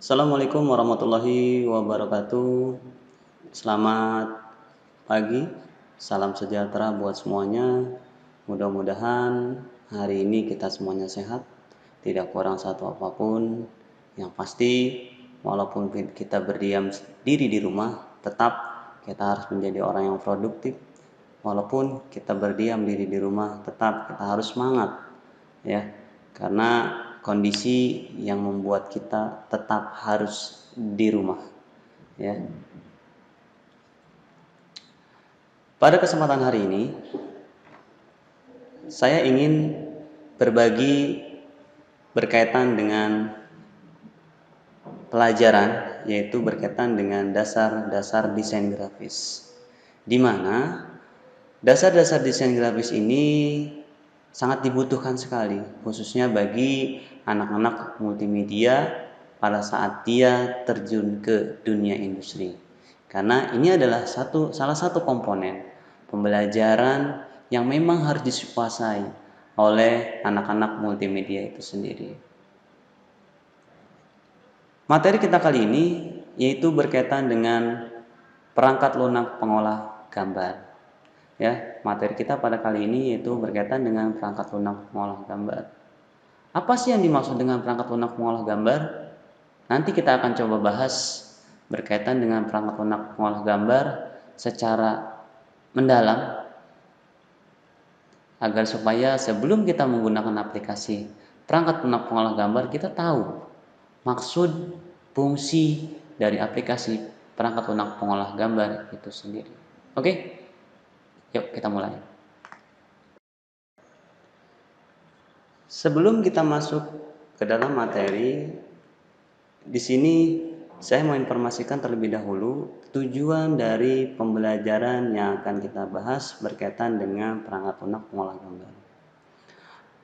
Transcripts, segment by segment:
Assalamualaikum warahmatullahi wabarakatuh. Selamat pagi, salam sejahtera buat semuanya. Mudah-mudahan hari ini kita semuanya sehat, tidak kurang satu apapun. Yang pasti, walaupun kita berdiam diri di rumah, tetap kita harus menjadi orang yang produktif. Walaupun kita berdiam diri di rumah, tetap kita harus semangat, ya, karena kondisi yang membuat kita tetap harus di rumah, ya. Pada kesempatan hari ini saya ingin berbagi berkaitan dengan pelajaran, yaitu berkaitan dengan dasar-dasar desain grafis, di mana dasar-dasar desain grafis ini sangat dibutuhkan sekali, khususnya bagi anak-anak multimedia pada saat dia terjun ke dunia industri. Karena ini adalah salah satu komponen pembelajaran yang memang harus dikuasai oleh anak-anak multimedia itu sendiri. Materi kita kali ini yaitu berkaitan dengan perangkat lunak pengolah gambar. Ya, materi kita pada kali ini yaitu berkaitan dengan perangkat lunak pengolah gambar. Apa sih yang dimaksud dengan perangkat lunak pengolah gambar? Nanti kita akan coba bahas berkaitan dengan perangkat lunak pengolah gambar secara mendalam, agar supaya sebelum kita menggunakan aplikasi perangkat lunak pengolah gambar, kita tahu maksud fungsi dari aplikasi perangkat lunak pengolah gambar itu sendiri. Oke? Yuk kita mulai. Sebelum kita masuk ke dalam materi, di sini saya mau informasikan terlebih dahulu tujuan dari pembelajaran yang akan kita bahas berkaitan dengan perangkat lunak pengolah gambar.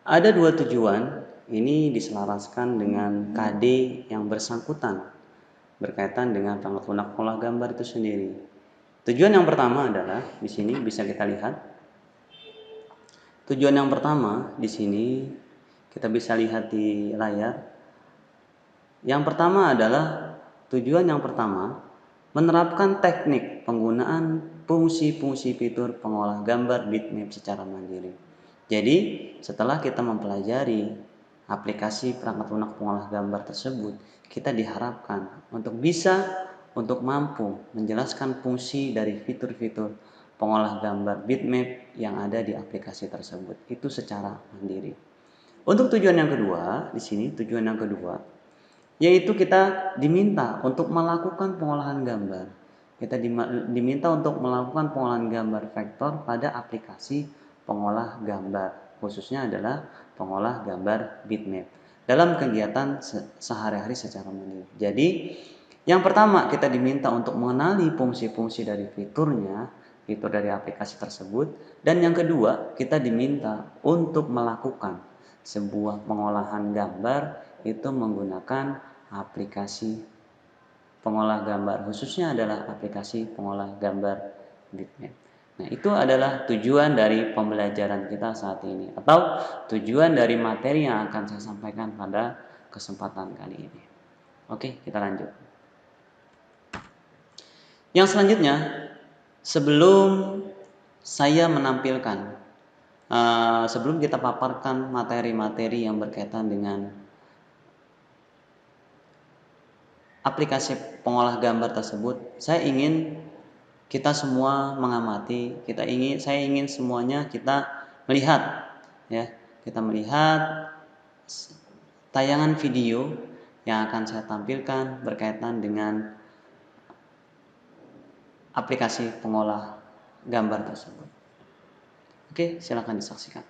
Ada dua tujuan, ini diselaraskan dengan KD yang bersangkutan berkaitan dengan perangkat lunak pengolah gambar itu sendiri. Tujuan yang pertama adalah di sini bisa kita lihat. Tujuan yang pertama di sini kita bisa lihat di layar. Yang pertama adalah tujuan yang pertama menerapkan teknik penggunaan fungsi-fungsi fitur pengolah gambar bitmap secara mandiri. Jadi, setelah kita mempelajari aplikasi perangkat lunak pengolah gambar tersebut, kita diharapkan untuk mampu menjelaskan fungsi dari fitur-fitur pengolah gambar bitmap yang ada di aplikasi tersebut itu secara mandiri. Untuk tujuan yang kedua, di sini tujuan yang kedua yaitu kita diminta untuk melakukan pengolahan gambar. Kita diminta untuk melakukan pengolahan gambar vektor pada aplikasi pengolah gambar, khususnya adalah pengolah gambar bitmap dalam kegiatan sehari-hari secara mandiri. Jadi, yang pertama kita diminta untuk mengenali fungsi-fungsi dari fiturnya, fitur dari aplikasi tersebut, dan yang kedua kita diminta untuk melakukan sebuah pengolahan gambar itu menggunakan aplikasi pengolah gambar, khususnya adalah aplikasi pengolah gambar bitmap. Nah, itu adalah tujuan dari pembelajaran kita saat ini, atau tujuan dari materi yang akan saya sampaikan pada kesempatan kali ini. Oke, kita lanjut. Yang selanjutnya, sebelum saya menampilkan, sebelum kita paparkan materi-materi yang berkaitan dengan aplikasi pengolah gambar tersebut, saya ingin kita semua mengamati, saya ingin semuanya kita melihat, ya, kita melihat tayangan video yang akan saya tampilkan berkaitan dengan aplikasi pengolah gambar tersebut. Oke, silakan disaksikan.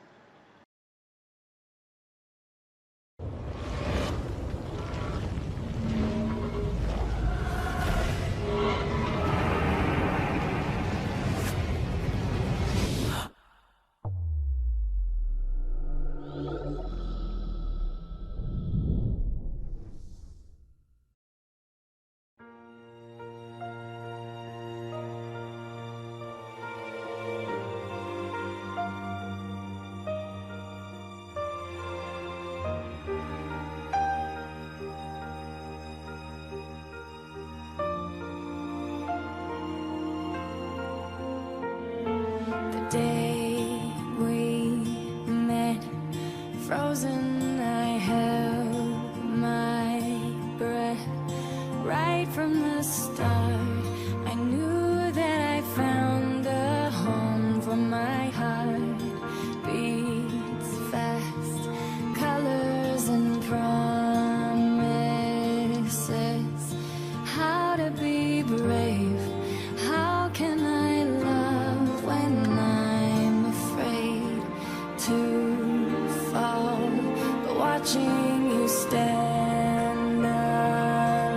watching you stand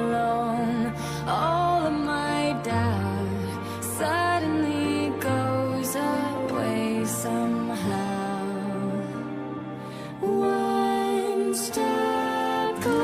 alone. All of my doubt suddenly goes away somehow. One step closer.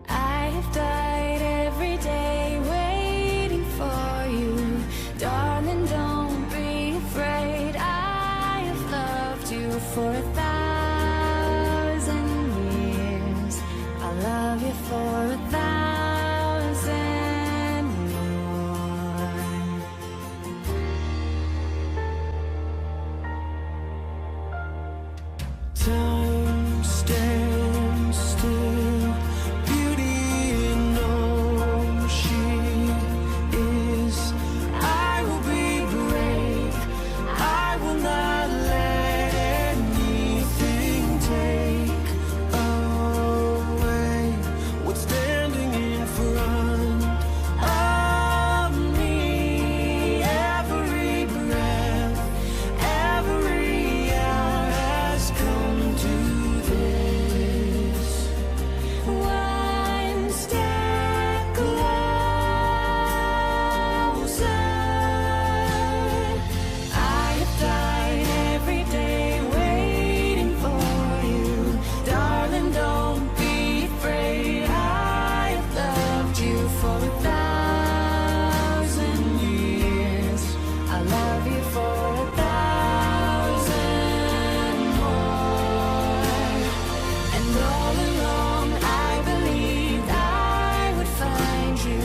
I have died every day waiting for you. Darling, don't be afraid. I have loved you for 1,000 years. I'll love you for 1,000 more. Time stands still. Beauty in all she is. I will be brave. I will not let anything take away what's standing in front of me. Every breath, every hour has come to this. One step closer. I have died every day waiting for you. Darling, don't be afraid. I have loved you for 1,000 years. I love you for 1,000 more. And all along I believed I would find you.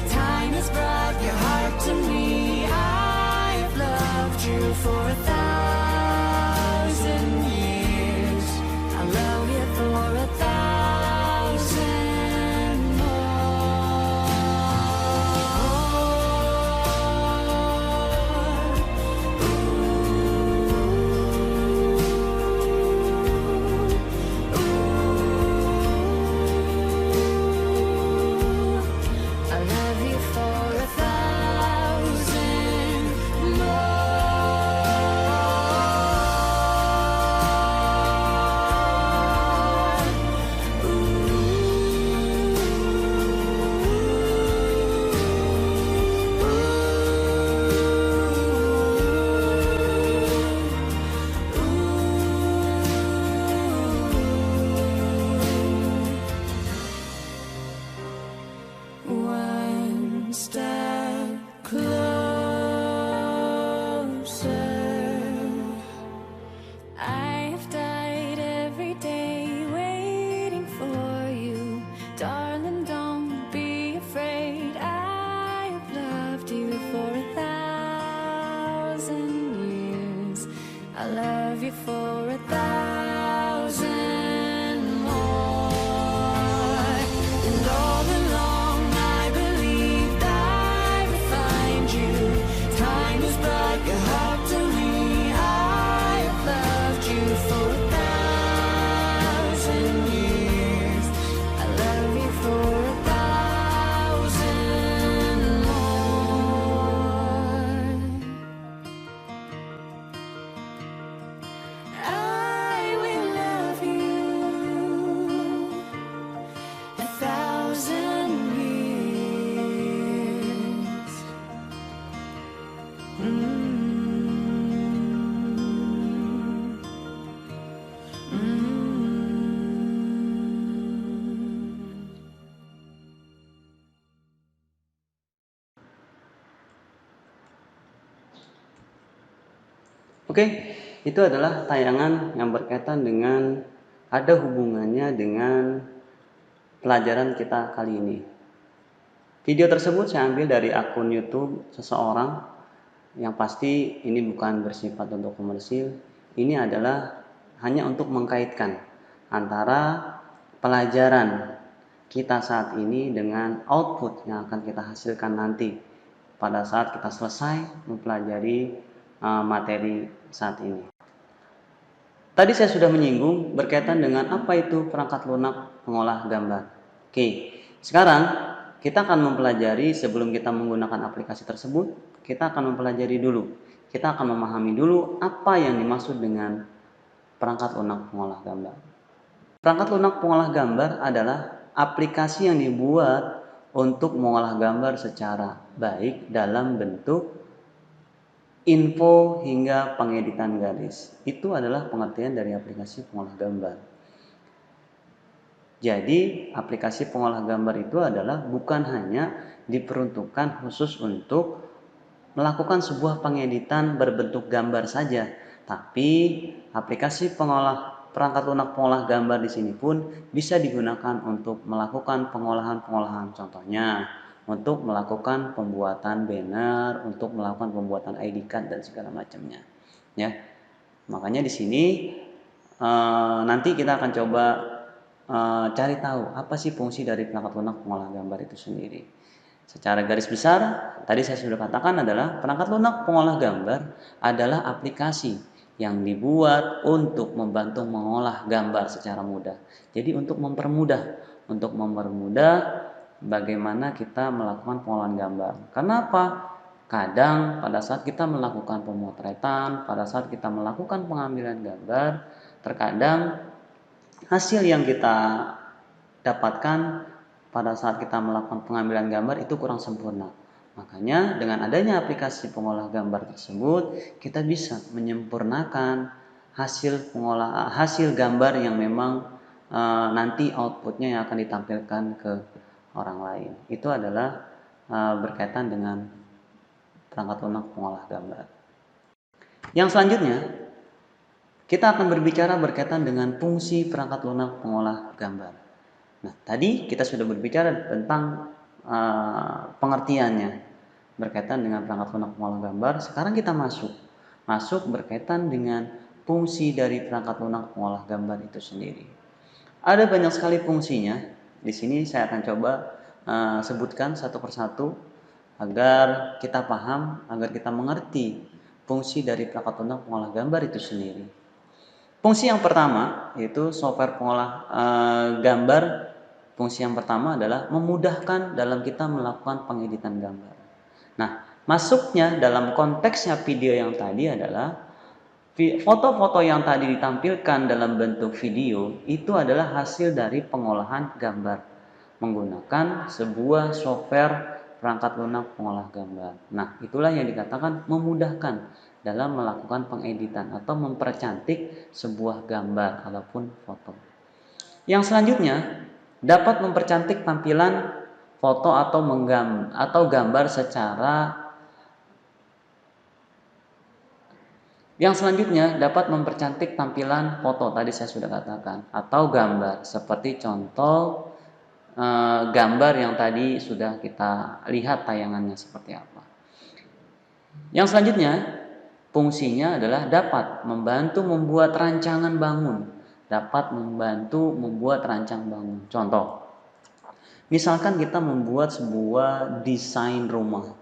Time has brought your heart to me. I have loved you for 1,000 years. I love you for 1,000 more. I love you for 1,000 One step closer. I have died every day waiting for you. Darling, don't be afraid. I have loved you for 1,000 years. I love you for 1,000 more. And all along I believed I would find you. Time has brought your heart to me. I have loved you for 1,000 years. I love you for 1,000 more. I will love you 1,000 years. Oke, itu adalah tayangan yang berkaitan dengan ada hubungannya dengan pelajaran kita kali ini. Video tersebut saya ambil dari akun YouTube seseorang, yang pasti ini bukan bersifat untuk komersil. Ini adalah hanya untuk mengkaitkan antara pelajaran kita saat ini dengan output yang akan kita hasilkan nanti pada saat kita selesai mempelajari materi saat ini. Tadi saya sudah menyinggung berkaitan dengan apa itu perangkat lunak pengolah gambar. Oke, sekarang kita akan mempelajari, sebelum kita menggunakan aplikasi tersebut, kita akan mempelajari dulu kita akan memahami dulu apa yang dimaksud dengan perangkat lunak pengolah gambar. Perangkat lunak pengolah gambar adalah aplikasi yang dibuat untuk mengolah gambar secara baik dalam bentuk info hingga pengeditan garis. Itu adalah pengertian dari aplikasi pengolah gambar. Jadi, aplikasi pengolah gambar itu adalah bukan hanya diperuntukkan khusus untuk melakukan sebuah pengeditan berbentuk gambar saja, tapi aplikasi perangkat lunak pengolah gambar di sini pun bisa digunakan untuk melakukan pengolahan-pengolahan. Contohnya, untuk melakukan pembuatan banner, untuk melakukan pembuatan ID card dan segala macamnya. Ya, makanya di sini nanti kita akan coba cari tahu apa sih fungsi dari perangkat lunak pengolah gambar itu sendiri. Secara garis besar, tadi saya sudah katakan adalah perangkat lunak pengolah gambar adalah aplikasi yang dibuat untuk membantu mengolah gambar secara mudah. Jadi untuk mempermudah bagaimana kita melakukan pengolahan gambar. Kenapa? Kadang pada saat kita melakukan pemotretan, pada saat kita melakukan pengambilan gambar, terkadang hasil yang kita dapatkan pada saat kita melakukan pengambilan gambar itu kurang sempurna. Makanya dengan adanya aplikasi pengolah gambar tersebut, kita bisa menyempurnakan hasil gambar yang memang nanti outputnya yang akan ditampilkan ke orang lain. Itu adalah berkaitan dengan perangkat lunak pengolah gambar. Yang selanjutnya, kita akan berbicara berkaitan dengan fungsi perangkat lunak pengolah gambar. Nah, tadi kita sudah berbicara tentang pengertiannya berkaitan dengan perangkat lunak pengolah gambar. Sekarang kita masuk berkaitan dengan fungsi dari perangkat lunak pengolah gambar itu sendiri. Ada banyak sekali fungsinya. Di sini saya akan coba sebutkan satu persatu agar kita paham, agar kita mengerti fungsi dari perangkat lunak pengolah gambar itu sendiri. Fungsi yang pertama yaitu software pengolah gambar. Fungsi yang pertama adalah memudahkan dalam kita melakukan pengeditan gambar. Nah, masuknya dalam konteksnya video yang tadi adalah foto-foto yang tadi ditampilkan dalam bentuk video itu adalah hasil dari pengolahan gambar menggunakan sebuah software perangkat lunak pengolah gambar. Nah, itulah yang dikatakan memudahkan dalam melakukan pengeditan atau mempercantik sebuah gambar ataupun foto. Yang selanjutnya, dapat mempercantik tampilan foto atau gambar secara Yang selanjutnya dapat mempercantik tampilan foto tadi saya sudah katakan atau gambar seperti contoh gambar yang tadi sudah kita lihat tayangannya seperti apa. Yang selanjutnya fungsinya adalah dapat membantu membuat rancangan bangun. Dapat membantu membuat rancang bangun. Contoh, misalkan kita membuat sebuah desain rumah.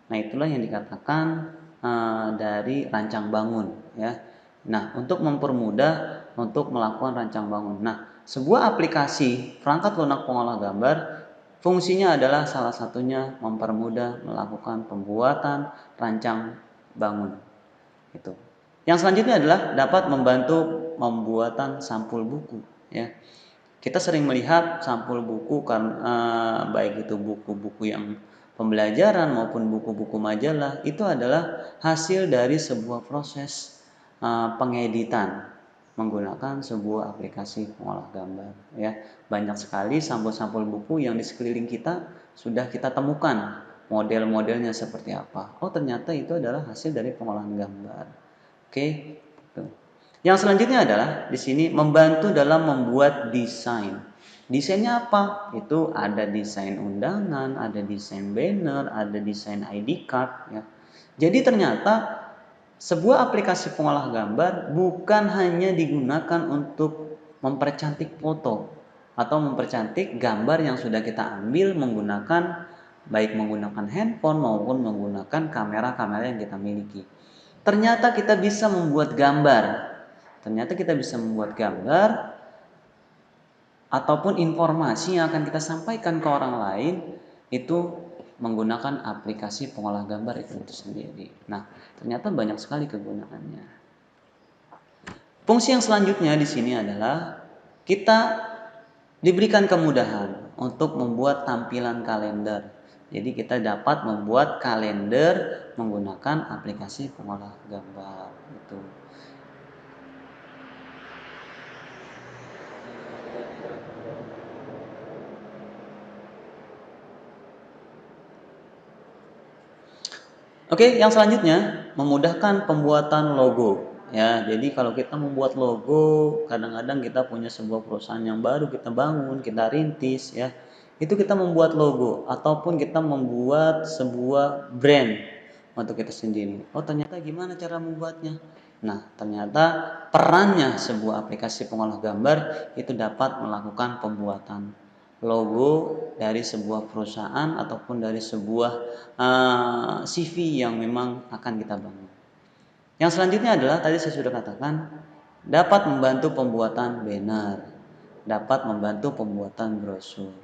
Nah, itulah yang dikatakan dari rancang bangun, ya. Nah, untuk mempermudah untuk melakukan rancang bangun. Nah, sebuah aplikasi perangkat lunak pengolah gambar fungsinya adalah salah satunya mempermudah melakukan pembuatan rancang bangun. Itu. Yang selanjutnya adalah dapat membantu pembuatan sampul buku, ya. Kita sering melihat sampul buku baik itu buku-buku yang pembelajaran maupun buku-buku majalah itu adalah hasil dari sebuah proses pengeditan menggunakan sebuah aplikasi pengolah gambar, ya. Banyak sekali sampul-sampul buku yang di sekeliling kita sudah kita temukan model-modelnya seperti apa. Oh, ternyata itu adalah hasil dari pengolahan gambar. Oke. Yang selanjutnya adalah di sini membantu dalam membuat desain. Desainnya apa? Itu ada desain undangan, ada desain banner, ada desain ID card, ya. Jadi ternyata sebuah aplikasi pengolah gambar bukan hanya digunakan untuk mempercantik foto atau mempercantik gambar yang sudah kita ambil baik menggunakan handphone maupun menggunakan kamera-kamera yang kita miliki. Ternyata kita bisa membuat gambar. Ataupun informasi yang akan kita sampaikan ke orang lain itu menggunakan aplikasi pengolah gambar itu sendiri. Nah, ternyata banyak sekali kegunaannya. Fungsi yang selanjutnya di sini adalah kita diberikan kemudahan untuk membuat tampilan kalender. Jadi kita dapat membuat kalender menggunakan aplikasi pengolah gambar itu. Oke, yang selanjutnya memudahkan pembuatan logo. Ya, jadi kalau kita membuat logo, kadang-kadang kita punya sebuah perusahaan yang baru kita bangun, kita rintis, ya, itu kita membuat logo ataupun kita membuat sebuah brand untuk kita sendiri. Oh, ternyata gimana cara membuatnya? Nah, ternyata perannya sebuah aplikasi pengolah gambar itu dapat melakukan pembuatan logo dari sebuah perusahaan ataupun dari sebuah CV yang memang akan kita bangun. Yang selanjutnya adalah tadi saya sudah katakan dapat membantu pembuatan banner, dapat membantu pembuatan brosur.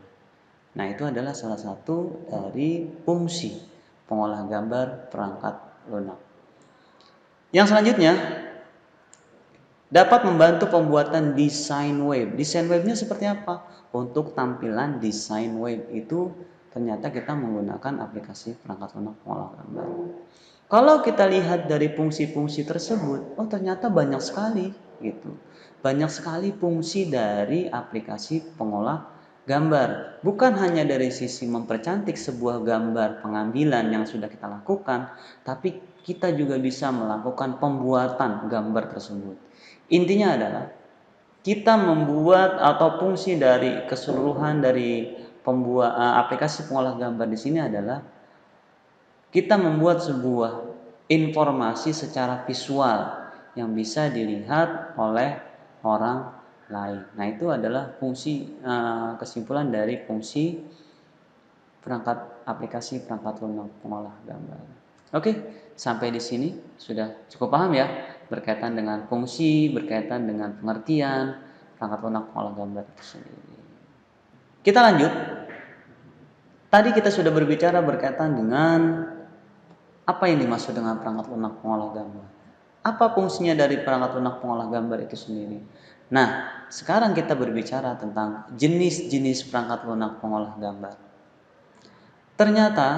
Nah, itu adalah salah satu dari fungsi pengolah gambar perangkat lunak. Yang selanjutnya dapat membantu pembuatan desain web. Desain webnya seperti apa? Untuk tampilan desain web itu ternyata kita menggunakan aplikasi perangkat lunak pengolah gambar. Kalau kita lihat dari fungsi-fungsi tersebut, oh ternyata banyak sekali gitu. Banyak sekali fungsi dari aplikasi pengolah gambar. Bukan hanya dari sisi mempercantik sebuah gambar pengambilan yang sudah kita lakukan, tapi kita juga bisa melakukan pembuatan gambar tersebut. Intinya adalah kita membuat atau fungsi dari keseluruhan dari aplikasi pengolah gambar di sini adalah kita membuat sebuah informasi secara visual yang bisa dilihat oleh orang lain. Nah, itu adalah fungsi kesimpulan dari fungsi aplikasi perangkat lunak pengolah gambar. Oke, sampai di sini sudah cukup paham ya berkaitan dengan fungsi, berkaitan dengan pengertian perangkat lunak pengolah gambar itu sendiri. Kita lanjut. Tadi kita sudah berbicara berkaitan dengan apa yang dimaksud dengan perangkat lunak pengolah gambar? Apa fungsinya dari perangkat lunak pengolah gambar itu sendiri? Nah, sekarang kita berbicara tentang jenis-jenis perangkat lunak pengolah gambar. Ternyata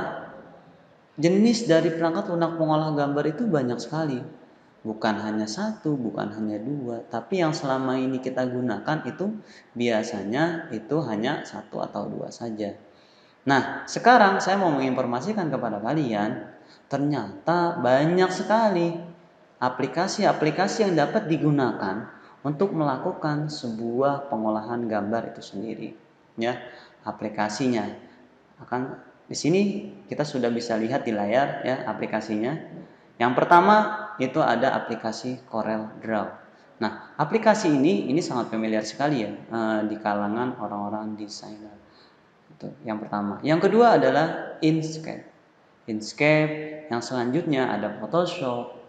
jenis dari perangkat lunak pengolah gambar itu banyak sekali. Bukan hanya satu, bukan hanya dua, tapi yang selama ini kita gunakan itu biasanya itu hanya satu atau dua saja. Nah, sekarang saya mau menginformasikan kepada kalian, ternyata banyak sekali aplikasi-aplikasi yang dapat digunakan untuk melakukan sebuah pengolahan gambar itu sendiri. Ya, aplikasinya akan di sini kita sudah bisa lihat di layar ya aplikasinya. Yang pertama itu ada aplikasi Corel Draw. Nah, aplikasi ini sangat familiar sekali ya di kalangan orang-orang desainer. Itu yang pertama. Yang kedua adalah Inkscape. Inkscape, yang selanjutnya ada Photoshop,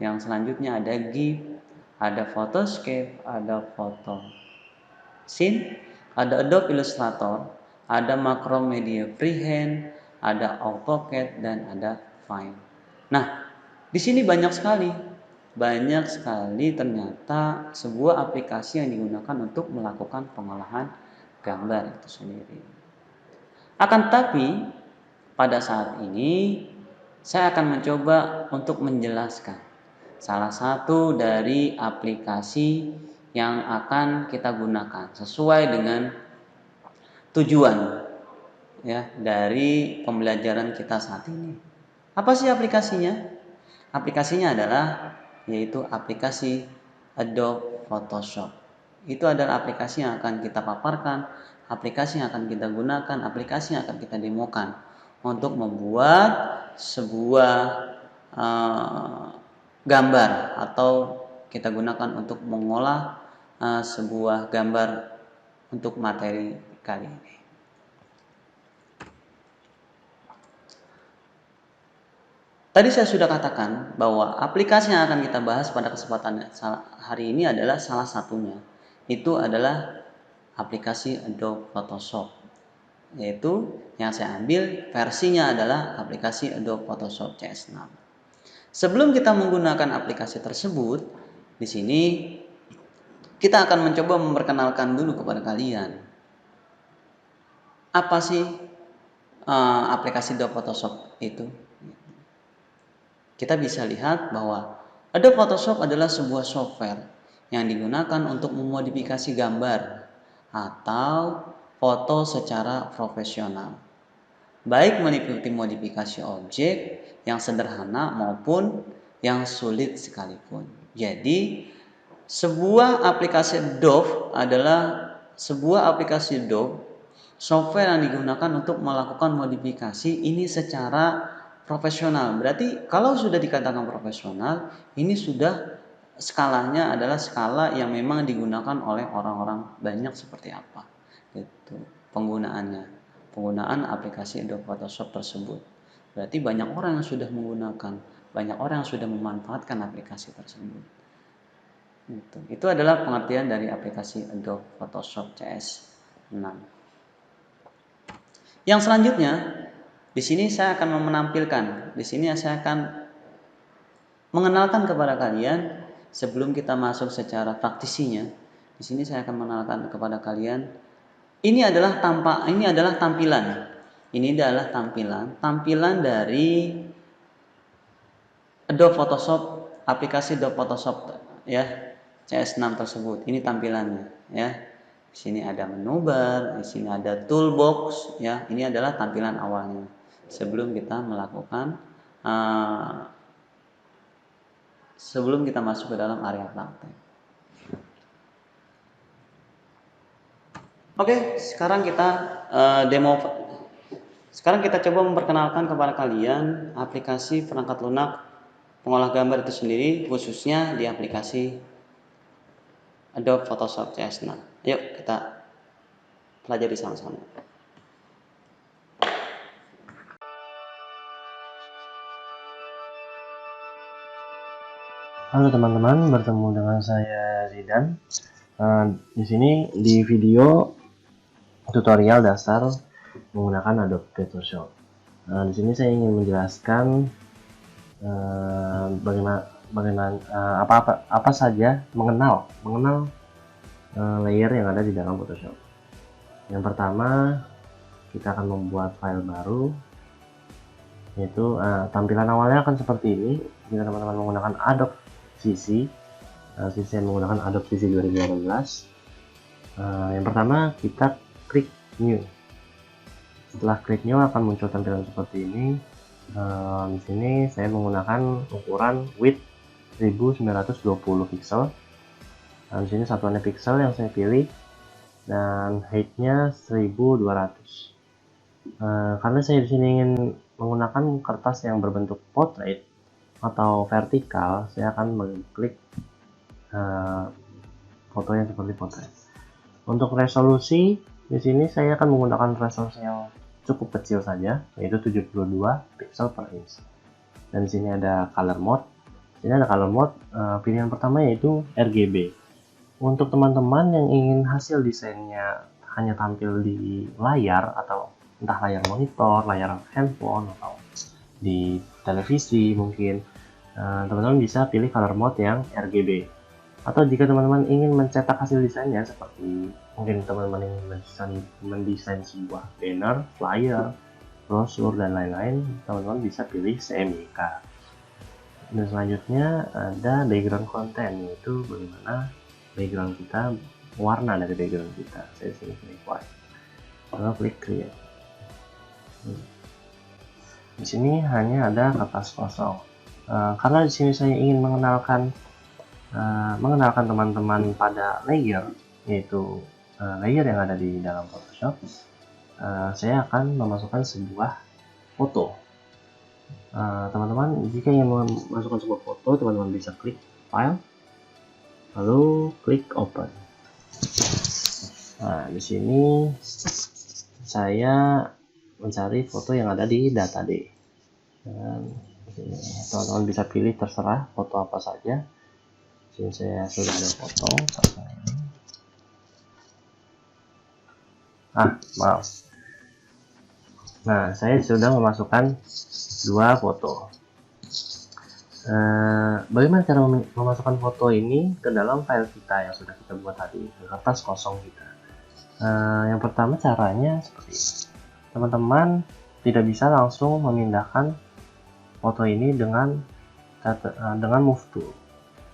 yang selanjutnya ada GIF, ada Photoscape, ada Photosync, ada Adobe Illustrator, ada Macromedia Freehand, ada AutoCAD dan ada Fine. Nah, di sini banyak sekali ternyata sebuah aplikasi yang digunakan untuk melakukan pengolahan gambar itu sendiri. Akan tetapi pada saat ini saya akan mencoba untuk menjelaskan salah satu dari aplikasi yang akan kita gunakan sesuai dengan tujuan ya dari pembelajaran kita saat ini. Apa sih aplikasinya? Aplikasinya adalah yaitu aplikasi Adobe Photoshop. Itu adalah aplikasi yang akan kita paparkan, aplikasi yang akan kita gunakan, aplikasi yang akan kita demokan untuk membuat sebuah gambar atau kita gunakan untuk mengolah sebuah gambar untuk materi kali ini. Tadi saya sudah katakan bahwa aplikasi yang akan kita bahas pada kesempatan hari ini adalah salah satunya. Itu adalah aplikasi Adobe Photoshop. yaitu yang saya ambil versinya adalah aplikasi Adobe Photoshop CS6. Sebelum kita menggunakan aplikasi tersebut, di sini kita akan mencoba memperkenalkan dulu kepada kalian apa sih aplikasi Adobe Photoshop itu. Kita bisa lihat bahwa Adobe Photoshop adalah sebuah software yang digunakan untuk memodifikasi gambar atau foto secara profesional, baik meliputi modifikasi objek yang sederhana maupun yang sulit sekalipun. Jadi, sebuah aplikasi Adobe adalah sebuah aplikasi Adobe software yang digunakan untuk melakukan modifikasi ini secara profesional. Berarti kalau sudah dikatakan profesional, ini sudah skalanya adalah skala yang memang digunakan oleh orang-orang banyak seperti apa. Gitu. Penggunaan aplikasi Adobe Photoshop tersebut. Berarti banyak orang yang sudah menggunakan, banyak orang yang sudah memanfaatkan aplikasi tersebut. Itu adalah pengertian dari aplikasi Adobe Photoshop CS6. Yang selanjutnya, di sini saya akan menampilkan, di sini saya akan mengenalkan kepada kalian sebelum kita masuk secara praktisinya. Di sini saya akan mengenalkan kepada kalian ini adalah tampilan. Ini adalah tampilan dari Adobe Photoshop, aplikasi Adobe Photoshop ya, CS6 tersebut. Ini tampilannya ya. Di sini ada menu bar, di sini ada toolbox ya. Ini adalah tampilan awalnya sebelum kita melakukan sebelum kita masuk ke dalam area praktek. Oke, sekarang kita demo. Sekarang kita coba memperkenalkan kepada kalian aplikasi perangkat lunak pengolah gambar itu sendiri, khususnya di aplikasi Adobe Photoshop CS6. Yuk kita pelajari sama-sama. Halo teman-teman, bertemu dengan saya Zidan. Di sini di video tutorial dasar menggunakan Adobe Photoshop. Di sini saya ingin menjelaskan bagaimana apa saja mengenal layer yang ada di dalam Photoshop. Yang pertama, kita akan membuat file baru, yaitu tampilan awalnya akan seperti ini. Jika teman-teman menggunakan Adobe CC, saya menggunakan Adobe CC 2018. Yang pertama, kita klik New. Setelah klik New akan muncul tampilan seperti ini. Di sini saya menggunakan ukuran width 1920 pixel. Di sini satuannya pixel yang saya pilih, dan height-nya 1200. Karena saya di sini ingin menggunakan kertas yang berbentuk portrait atau vertikal, saya akan mengklik foto yang seperti portrait. Untuk resolusi, di sini saya akan menggunakan resolusi yang cukup kecil saja, yaitu 72 pixel per inch. Dan di sini ada color mode. Pilihan pertama yaitu RGB. Untuk teman-teman yang ingin hasil desainnya hanya tampil di layar, atau entah layar monitor, layar handphone, atau di televisi mungkin, teman-teman bisa pilih color mode yang RGB. Atau jika teman-teman ingin mencetak hasil desainnya, seperti mungkin teman-teman ingin mendesain sebuah banner, flyer, brosur, dan lain-lain, teman-teman bisa pilih CMYK. Dan selanjutnya ada background content, yaitu bagaimana background kita, warna dari background kita. Saya sini pilih white. Lalu klik create. Di sini hanya ada kertas kosong. Karena di sini saya ingin mengenalkan teman-teman pada layer, yaitu layer yang ada di dalam Photoshop. Saya akan memasukkan sebuah foto. Teman-teman jika ingin memasukkan sebuah foto, teman-teman bisa klik file, lalu klik open. Nah, di sini saya mencari foto yang ada di data D. Dan teman-teman bisa pilih terserah foto apa saja. Di sini saya sudah ada foto ini. Maaf. Nah, saya sudah memasukkan 2 foto. Bagaimana cara memasukkan foto ini ke dalam file kita yang sudah kita buat tadi, ke kertas kosong kita? Yang pertama caranya seperti ini. Teman-teman tidak bisa langsung memindahkan foto ini dengan move tool.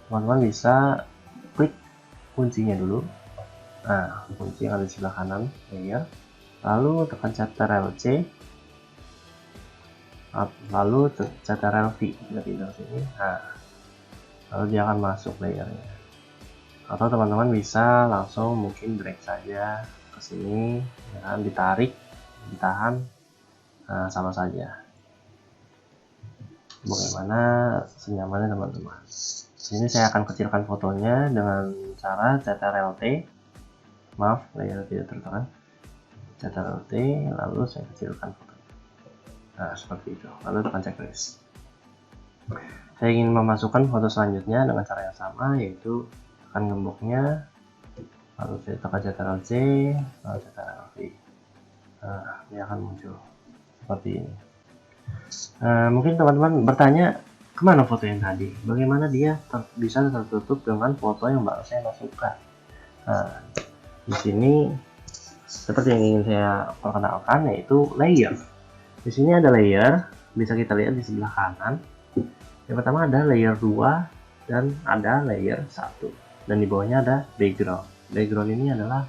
Teman-teman bisa klik kuncinya dulu. Nah, kunci yang ada di sebelah kanan layer, lalu tekan Ctrl C, lalu Ctrl V, kita pindah sini. Nah, lalu dia akan masuk layernya. Atau teman-teman bisa langsung mungkin drag saja ke sini, ya kan, ditarik, ditahan, sama saja. Bagaimana senyamannya teman-teman. Sini saya akan kecilkan fotonya dengan cara Ctrl T. Maaf, layer tidak tertekan. Ctrl T, lalu saya kecilkan fotonya. Nah, seperti itu. Lalu tekan checklist. Saya ingin memasukkan foto selanjutnya dengan cara yang sama, yaitu tekan gemboknya, lalu saya tekan Ctrl C, lalu Ctrl V. Nah, dia akan muncul seperti ini. Mungkin teman-teman bertanya, kemana foto yang tadi? Bagaimana dia bisa tertutup dengan foto yang baru saya masukkan? Nah, di sini seperti yang ingin saya perkenalkan, yaitu layer. Di sini ada layer, bisa kita lihat di sebelah kanan. Yang pertama ada layer 2 dan ada layer 1, dan di bawahnya ada background. Background ini adalah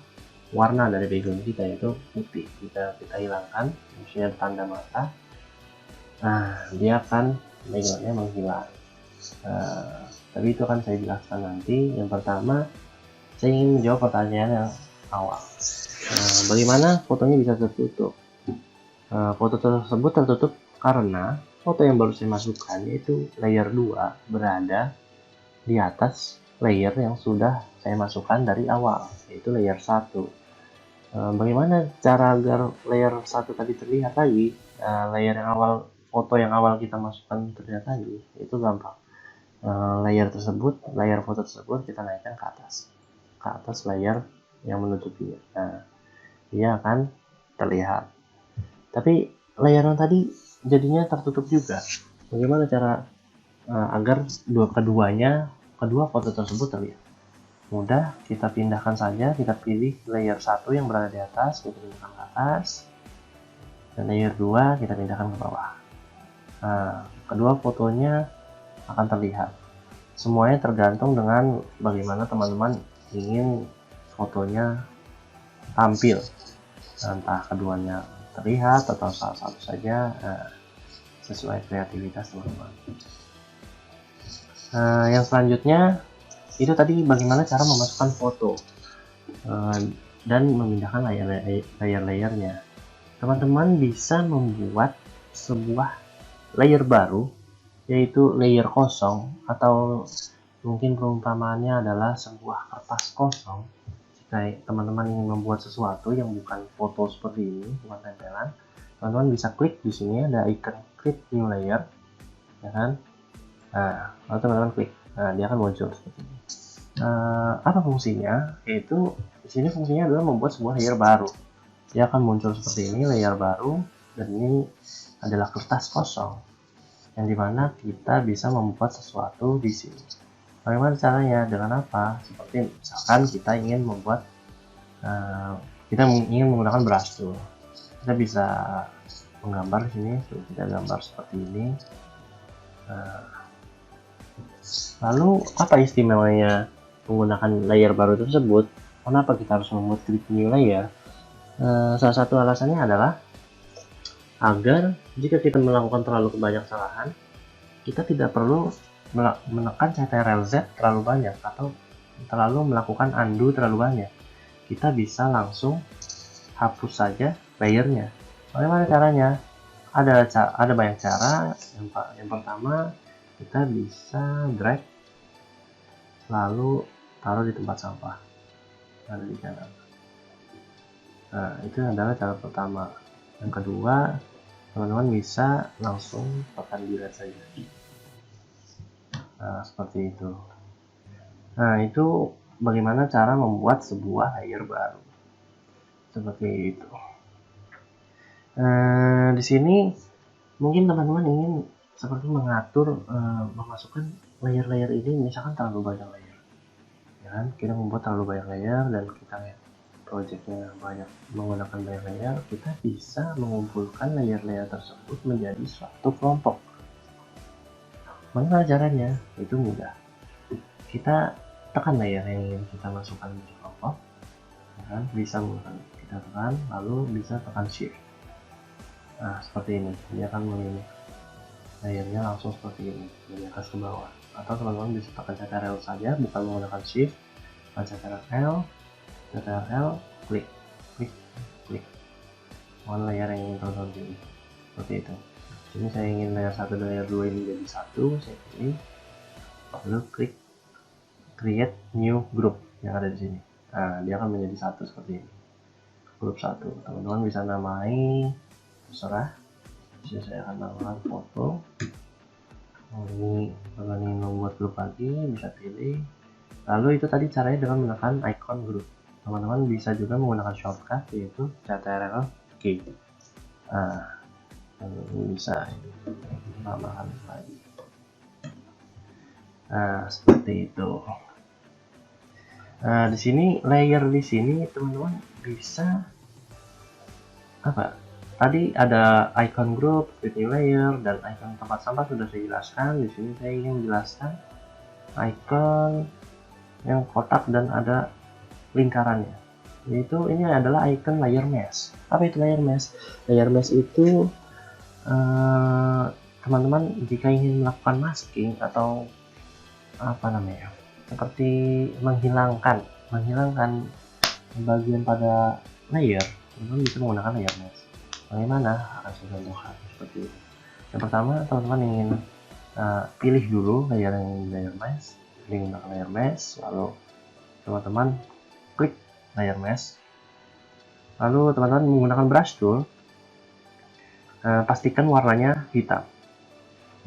warna dari background kita, yaitu putih. Jika kita hilangkan, misalnya tanda mata, nah dia akan backgroundnya menghilang. Tapi itu akan saya jelaskan nanti. Yang pertama, saya ingin menjawab pertanyaan yang awal. Bagaimana fotonya bisa tertutup? Foto tersebut tertutup karena foto yang baru saya masukkan, yaitu layer 2, berada di atas layer yang sudah saya masukkan dari awal, yaitu layer 1. Bagaimana cara agar layer 1 tadi terlihat lagi? Layer yang awal, foto yang awal kita masukkan terlihat lagi, itu gampang. Layer foto tersebut kita naikkan ke atas layer yang menutupinya. Nah, dia akan terlihat. Tapi layer yang tadi jadinya tertutup juga. Bagaimana cara agar kedua foto tersebut terlihat? Mudah, kita pindahkan saja. Kita pilih layer 1 yang berada di atas, kita pindahkan ke atas, dan layer 2 kita pindahkan ke bawah. Nah, kedua fotonya akan terlihat. Semuanya tergantung dengan bagaimana teman-teman ingin fotonya tampil. Entah keduanya terlihat atau salah satu saja, sesuai kreativitas teman-teman. Yang selanjutnya itu tadi bagaimana cara memasukkan foto dan memindahkan layer-layernya. Teman-teman bisa membuat sebuah layer baru, yaitu layer kosong, atau mungkin perumpamaannya adalah sebuah kertas kosong. Jika teman-teman ingin membuat sesuatu yang bukan foto seperti ini, bukan tempelan, teman-teman bisa klik di sini, ada icon create new layer, ya kan? Nah, lalu teman-teman klik, nah dia akan muncul seperti ini. Apa fungsinya? Yaitu di sini fungsinya adalah membuat sebuah layer baru. Dia akan muncul seperti ini, layer baru, dan ini adalah kertas kosong, yang dimana kita bisa membuat sesuatu di sini. Bagaimana caranya? Dengan apa? Seperti misalkan kita ingin membuat, kita ingin menggunakan brush tool, kita bisa menggambar di sini. Kita gambar seperti ini. Lalu apa istimewanya menggunakan layer baru tersebut? Kenapa kita harus membuat create new layer? Salah satu alasannya adalah agar jika kita melakukan terlalu banyak kesalahan, kita tidak perlu menekan Ctrl Z terlalu banyak atau terlalu melakukan undo terlalu banyak. Kita bisa langsung hapus saja layernya. Bagaimana caranya? Ada banyak cara. Yang pertama, kita bisa drag lalu taruh di tempat sampah, ada di kanan. Nah, itu adalah cara pertama. Yang kedua, teman-teman bisa langsung tekan delete saja. Nah, seperti itu. Nah, itu bagaimana cara membuat sebuah layer baru. Seperti itu. Di sini mungkin teman-teman ingin seperti mengatur, memasukkan layer-layer ini, misalkan terlalu banyak layer, ya kan? Kita membuat terlalu banyak layer dan kita projectnya banyak menggunakan banyak layer, kita bisa mengumpulkan layer-layer tersebut menjadi suatu kelompok. Bagaimana caranya? Itu mudah. Kita tekan layer yang ingin kita masukkan menjadi kelompok, ya kan? Bisa kita tekan, lalu bisa tekan shift. Nah, seperti ini, dia akan memilih layernya langsung seperti ini, dari atas ke bawah. Atau teman-teman bisa tekan CTRL saja, bukan menggunakan shift, tekan CTRL, klik, one layer yang ingin teman-teman pilih, seperti itu. Ini saya ingin layer 1 dan layer 2 ini jadi satu, saya pilih, lalu klik create new group yang ada di sini. Nah, dia akan menjadi satu seperti ini, grup 1. Teman-teman bisa namai, terserah. Jadi saya akan namakan foto. Ini kalau ingin membuat grup lagi bisa pilih. Lalu itu tadi caranya dengan menekan icon grup. Teman-teman bisa juga menggunakan shortcut yaitu CTRL K. Nah, ini bisa namakan lagi. Nah, seperti itu. Nah, di sini layer di sini teman-teman bisa apa? Tadi ada icon group, new layer, dan icon tempat sampah sudah saya jelaskan. Di sini saya ingin menjelaskan icon yang kotak dan ada lingkarannya. Yaitu ini adalah icon layer mesh. Apa itu layer mesh? Layer mesh itu teman-teman jika ingin melakukan masking atau apa namanya, seperti menghilangkan bagian pada layer, teman-teman bisa menggunakan layer mesh. Bagaimana? Akan saya contohkan seperti ini. Yang pertama, teman-teman ingin pilih dulu layer mesh, menggunakan layer mesh, lalu teman-teman klik layer mesh, lalu teman-teman menggunakan brush tool, pastikan warnanya hitam,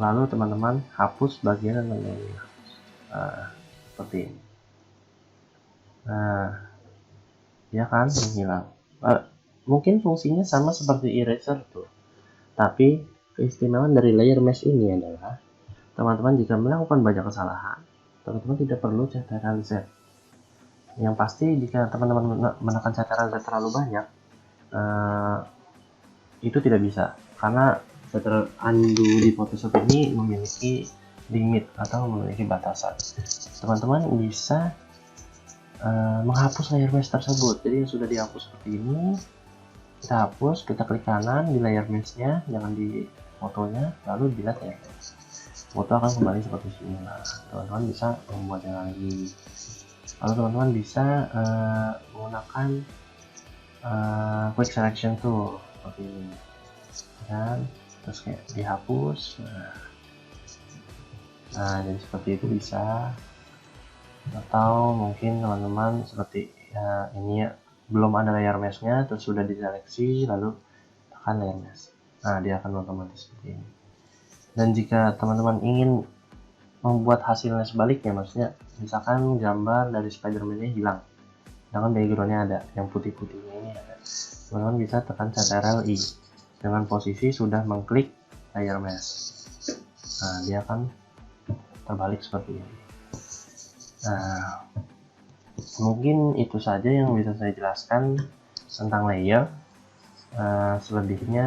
lalu teman-teman hapus bagian yang ingin dihapus, seperti ini. Nah, dia akan menghilang. Mungkin fungsinya sama seperti eraser tuh, tapi keistimewaan dari layer mesh ini adalah teman-teman jika melakukan banyak kesalahan, teman-teman tidak perlu CTRL Z. Yang pasti jika teman-teman menekan CTRL Z terlalu banyak, itu tidak bisa, karena CTRL undo di Photoshop ini memiliki limit atau memiliki batasan. Teman-teman bisa menghapus layer mesh tersebut. Jadi yang sudah dihapus seperti ini, kita hapus, kita klik kanan di layer mesh-nya, jangan di fotonya, lalu dilihat layer mesh. Foto akan kembali seperti ini. Nah, teman-teman bisa membuatnya lagi. Lalu teman-teman bisa menggunakan quick selection tool seperti ini, dan terus kayak dihapus. Nah, jadi seperti itu bisa. Atau mungkin teman-teman seperti ini ya, belum ada layer mesh-nya, terus sudah diseleksi, lalu tekan layer mesh. Nah, dia akan otomatis seperti ini. Dan jika teman-teman ingin membuat hasilnya sebaliknya, maksudnya misalkan gambar dari Spider-Man-nya hilang, sedangkan background-nya ada, yang putih-putihnya ini ada, teman-teman bisa tekan CTRL I dengan posisi sudah mengklik layer mesh. Nah, dia akan terbalik seperti ini. Nah, mungkin itu saja yang bisa saya jelaskan tentang layer. Selebihnya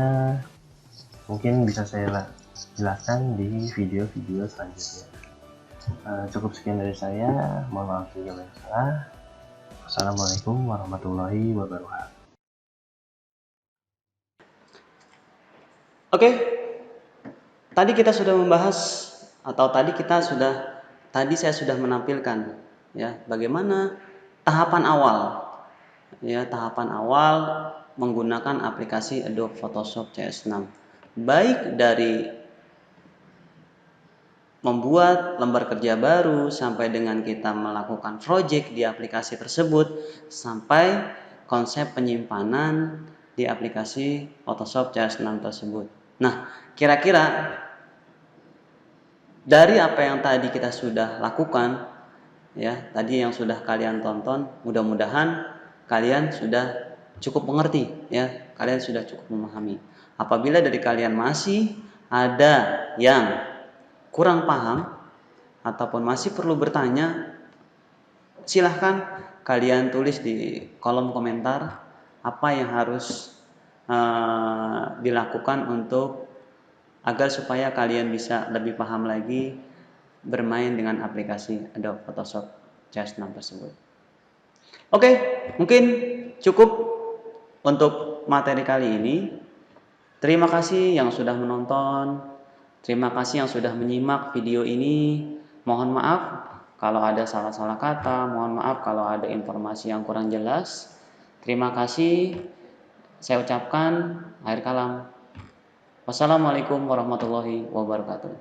mungkin bisa saya jelaskan di video-video selanjutnya. Cukup sekian dari saya, mohon maaf jika ada salah. Assalamualaikum warahmatullahi wabarakatuh. Oke, tadi kita sudah membahas, atau tadi saya sudah menampilkan ya bagaimana tahapan awal menggunakan aplikasi Adobe Photoshop CS6, baik dari membuat lembar kerja baru sampai dengan kita melakukan project di aplikasi tersebut, sampai konsep penyimpanan di aplikasi Photoshop CS6 tersebut. Nah, kira-kira dari apa yang tadi kita sudah lakukan, ya, tadi yang sudah kalian tonton, mudah-mudahan kalian sudah cukup mengerti ya, kalian sudah cukup memahami. Apabila dari kalian masih ada yang kurang paham ataupun masih perlu bertanya, silahkan kalian tulis di kolom komentar apa yang harus dilakukan untuk agar supaya kalian bisa lebih paham lagi bermain dengan aplikasi Adobe Photoshop CS6 tersebut. Oke, mungkin cukup untuk materi kali ini. Terima kasih yang sudah menonton. Terima kasih yang sudah menyimak video ini. Mohon maaf kalau ada salah-salah kata. Mohon maaf kalau ada informasi yang kurang jelas. Terima kasih. Saya ucapkan akhir kalam. Wassalamualaikum warahmatullahi wabarakatuh.